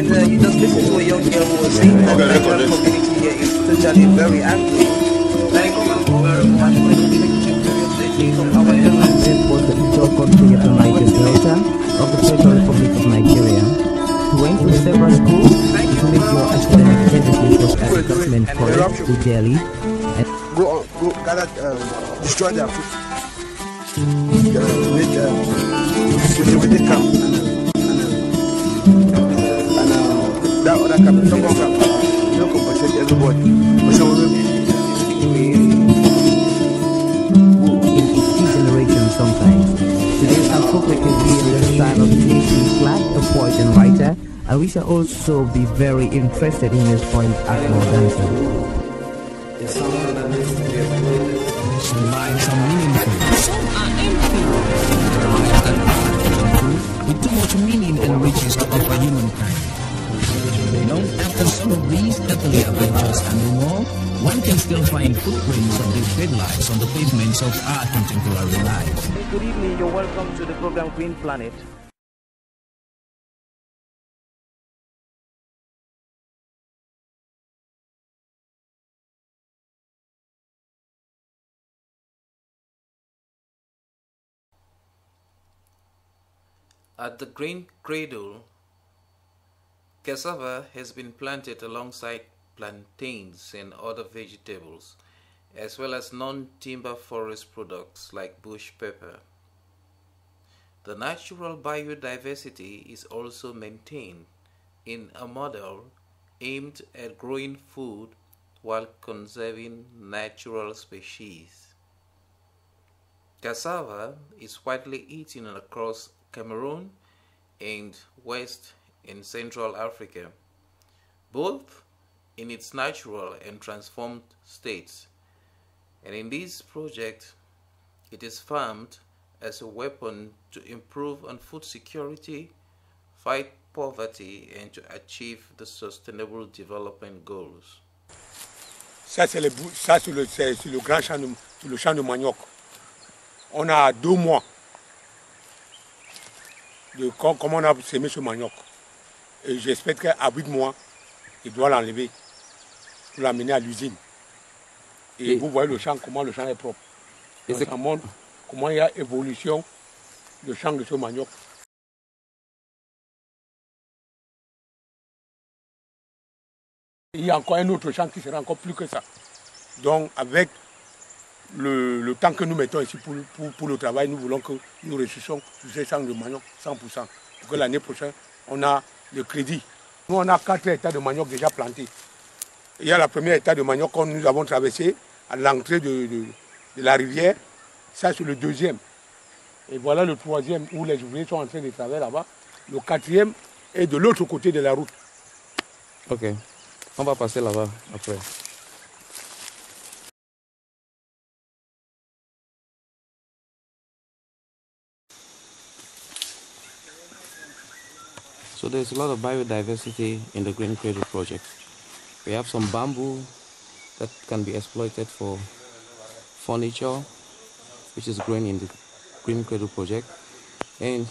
And you just listen to a young girl who was saying that the Nigerian community here is totally very angry. Thank you very much for the from our airlines. This was the Ijo country of the Niger Delta of the Federal Republic of Nigeria. He went to several schools to make sure academic emphasis was at government college to Delhi. And go gather, destroy their food. With the camp and that other camp, don't compensate everybody. in each generation sometimes. Today I'll focus on the style of JC Clark, a poet and writer, and we shall also be very interested in his point as more dancer. There's someone that needs to be exploited. Some lines are meaningful. Some are empty. Lives that are meaningful with too much meaning and riches to offer humankind. After some of these earthly adventures and more, one can still find footprints of these dead lives on the pavements of our contemporary lives. Good evening, you're welcome to the program Green Planet. At the Green Cradle, cassava has been planted alongside plantains and other vegetables, as well as non-timber forest products like bush pepper. The natural biodiversity is also maintained in a model aimed at growing food while conserving natural species. Cassava is widely eaten across Cameroon and West and Central Africa, both in its natural and transformed states. And in this project, it is farmed as a weapon to improve on food security, fight poverty, and to achieve the Sustainable Development Goals. Ça, c'est le grand champ le champ de manioc. On a 2 mois de comment on a sémé ce manioc. Et j'espère qu'à 8 mois, il doit l'enlever pour l'amener à l'usine. Et vous voyez le champ, comment le champ est propre. Et ça montre comment il y a évolution du champ de ce manioc. Il y a encore un autre champ qui sera encore plus que ça. Donc avec le temps que nous mettons ici pour le travail, nous voulons que nous ressuscions ce champ de manioc 100%. Pour que l'année prochaine, on a le crédit. Nous, on a 4 hectares de manioc déjà plantés. Il y a la première hectare de manioc que nous avons traversé à l'entrée de la rivière. Ça, c'est le 2e. Et voilà le 3e où les ouvriers sont en train de travailler là-bas. Le 4e est de l'autre côté de la route. Ok. On va passer là-bas après. So there's a lot of biodiversity in the Green Cradle project. We have some bamboo that can be exploited for furniture, which is growing in the Green Cradle project, and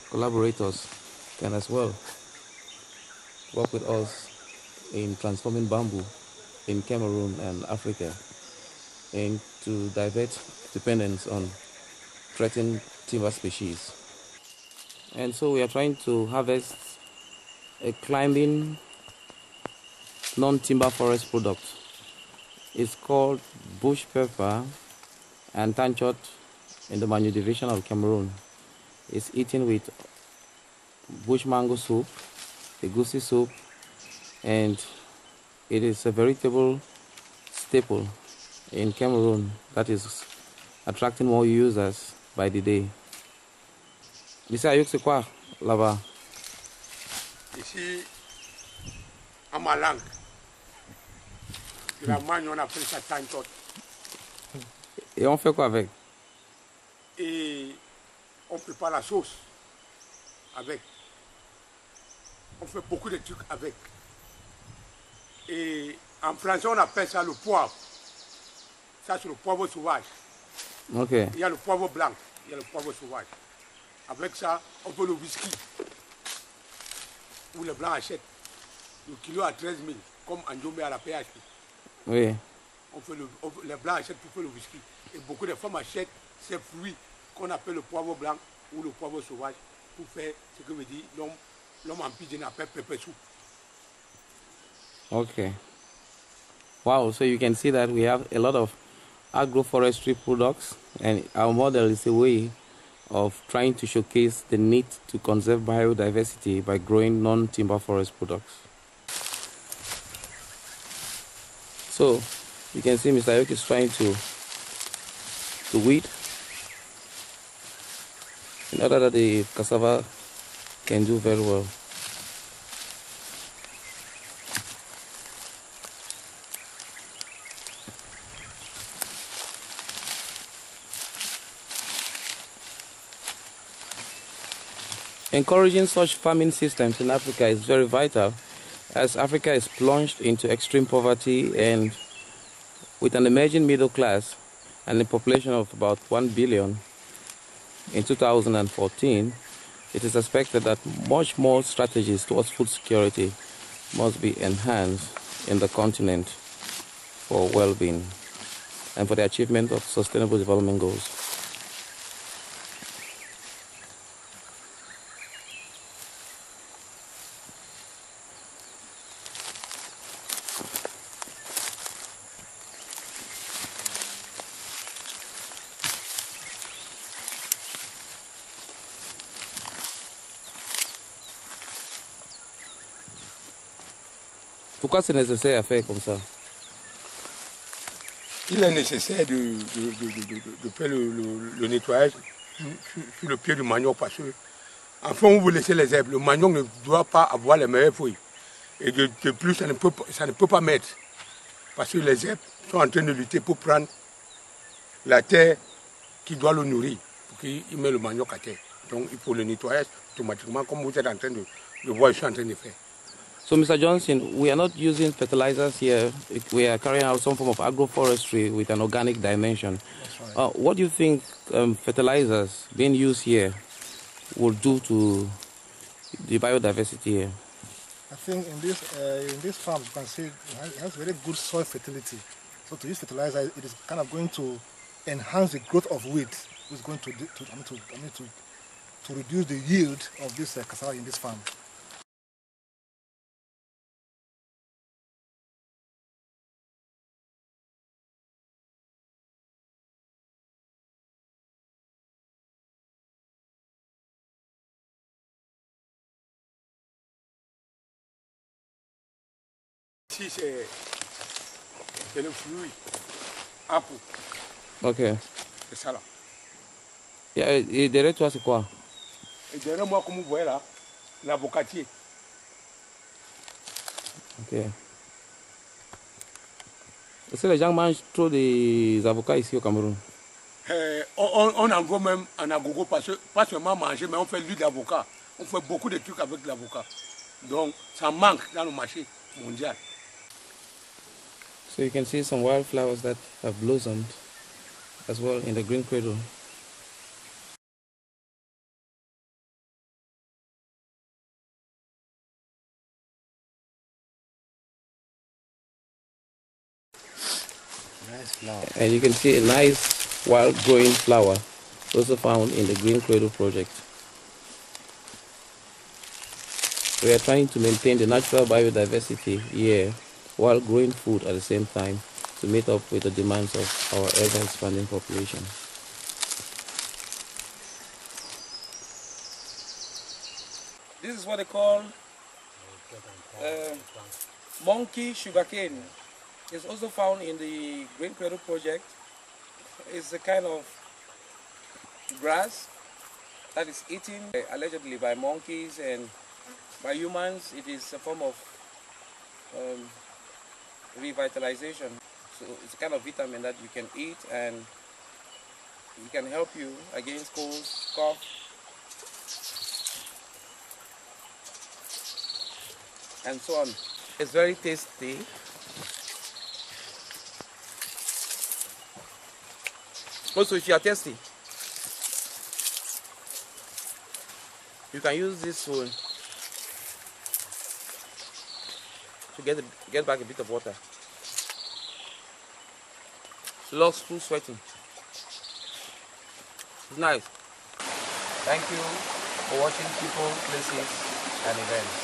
collaborators can as well work with us in transforming bamboo in Cameroon and Africa, and to divert dependence on threatened timber species. And so we are trying to harvest a climbing non-timber forest product. It's called bush pepper and tanchot in the Banyu division of Cameroon. It's eaten with bush mango soup, egusi soup, and it is a veritable staple in Cameroon that is attracting more users by the day. Ici, Ayouk, c'est quoi là-bas? Ici, à ma langue, de la mangue, on appelle ça tanchot. Et on fait quoi avec? Et on prépare la sauce avec. On fait beaucoup de trucs avec. Et en français, on appelle ça le poivre. Ça, c'est le poivre sauvage. Okay. Il y a le poivre blanc, il y a le poivre sauvage. Avec ça, on fait le whisky. où les Blancs achètent le kilo à 13 000, comme en Djombe à la PHP. Oui. Les Blancs achètent pour faire le whisky. Et beaucoup de femmes achètent ces fruits qu'on appelle le poivre blanc ou le poivre sauvage pour faire ce que veut dire l'homme en pidgin appelle pepper soup. Okay. Wow, so you can see that we have a lot of agroforestry products, and our model is a way of trying to showcase the need to conserve biodiversity by growing non-timber forest products. So you can see Mr. Ayok is trying to weed in order that the cassava can do very well. Encouraging such farming systems in Africa is very vital, as Africa is plunged into extreme poverty, and with an emerging middle class and a population of about 1 billion in 2014, it is expected that much more strategies towards food security must be enhanced in the continent for well-being and for the achievement of sustainable development goals. Pourquoi c'est nécessaire à faire comme ça? Il est nécessaire de faire le nettoyage sur le pied du manioc, parce que enfin vous laissez les herbes, le manioc ne doit pas avoir les meilleures feuilles. Et de plus, ça ne peut pas mettre, parce que les herbes sont en train de lutter pour prendre la terre qui doit le nourrir, pour qu'il mette le manioc à terre. Donc il faut le nettoyage automatiquement, comme vous êtes en train de voir, je suis en train de faire. So, Mr. Johnson, we are not using fertilizers here. We are carrying out some form of agroforestry with an organic dimension. That's right. What do you think fertilizers being used here will do to the biodiversity here? I think in this farm, you can see it has very good soil fertility. So to use fertilizer, it is kind of going to enhance the growth of weeds. It's going to reduce the yield of this cassava in this farm. Ici, c'est le fruit, apple. Ok. C'est ça là. Et derrière toi, c'est quoi? Et derrière moi, comme vous voyez là, l'avocatier. Ok. Est-ce que les gens mangent trop des avocats ici au Cameroun? On en gros même en agogo, parce que pas seulement manger, mais on fait l'huile d'avocat. On fait beaucoup de trucs avec l'avocat. Donc ça manque dans le marché mondial. So you can see some wildflowers that have blossomed as well in the Green Cradle. Nice flower. And you can see a nice wild growing flower also found in the Green Cradle project. We are trying to maintain the natural biodiversity here while growing food at the same time to meet up with the demands of our ever-expanding population. This is what they call monkey sugarcane. It's also found in the Green Cradle project. It's a kind of grass that is eaten allegedly by monkeys, and by humans it is a form of revitalization. So it's a kind of vitamin that you can eat, and it can help you against colds, cough. And so on. It's very tasty. Also, if you are thirsty, you can use this one to get back a bit of water. She loves full sweating. It's nice. Thank you for watching People, Places and Events.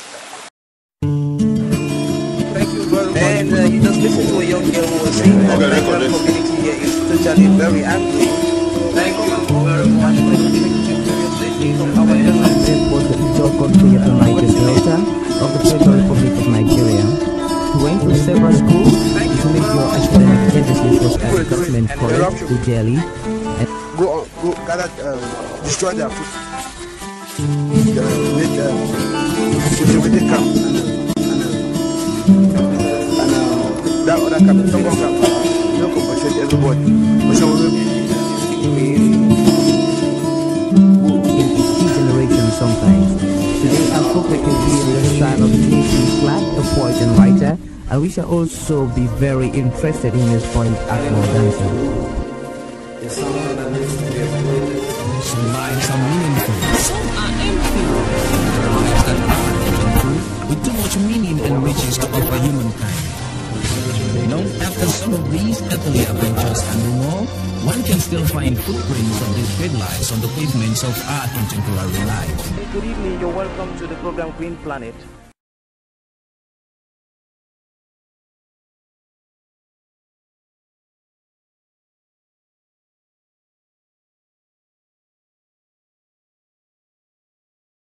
Thank you very much. And you just listen to a young girl who was saying that the community here is totally very angry. Thank you very much for the representation of our elders. This was the Conserving Delta of the Federal Republic of Nigeria. He went to several schools to make your academic emphasis was at the government college to Delhi. And go gather, destroy their food. Make cultivated camp and that other camp, Tongo camp, don't compensate everybody. in each generation sometimes. Today I'll focus on the style of J.C. Clark, the poet and writer, and we shall also be very interested in his point at more dancing. The song that needs to be exploited. Some lines are meaningful, some are empty. There are lives that are meaningful, with too much meaning and riches to offer humankind. Long after some of these earthly adventures and more, one can still find footprints of these great lives on the pavements of our contemporary life. Good evening, you're welcome to the program Green Planet.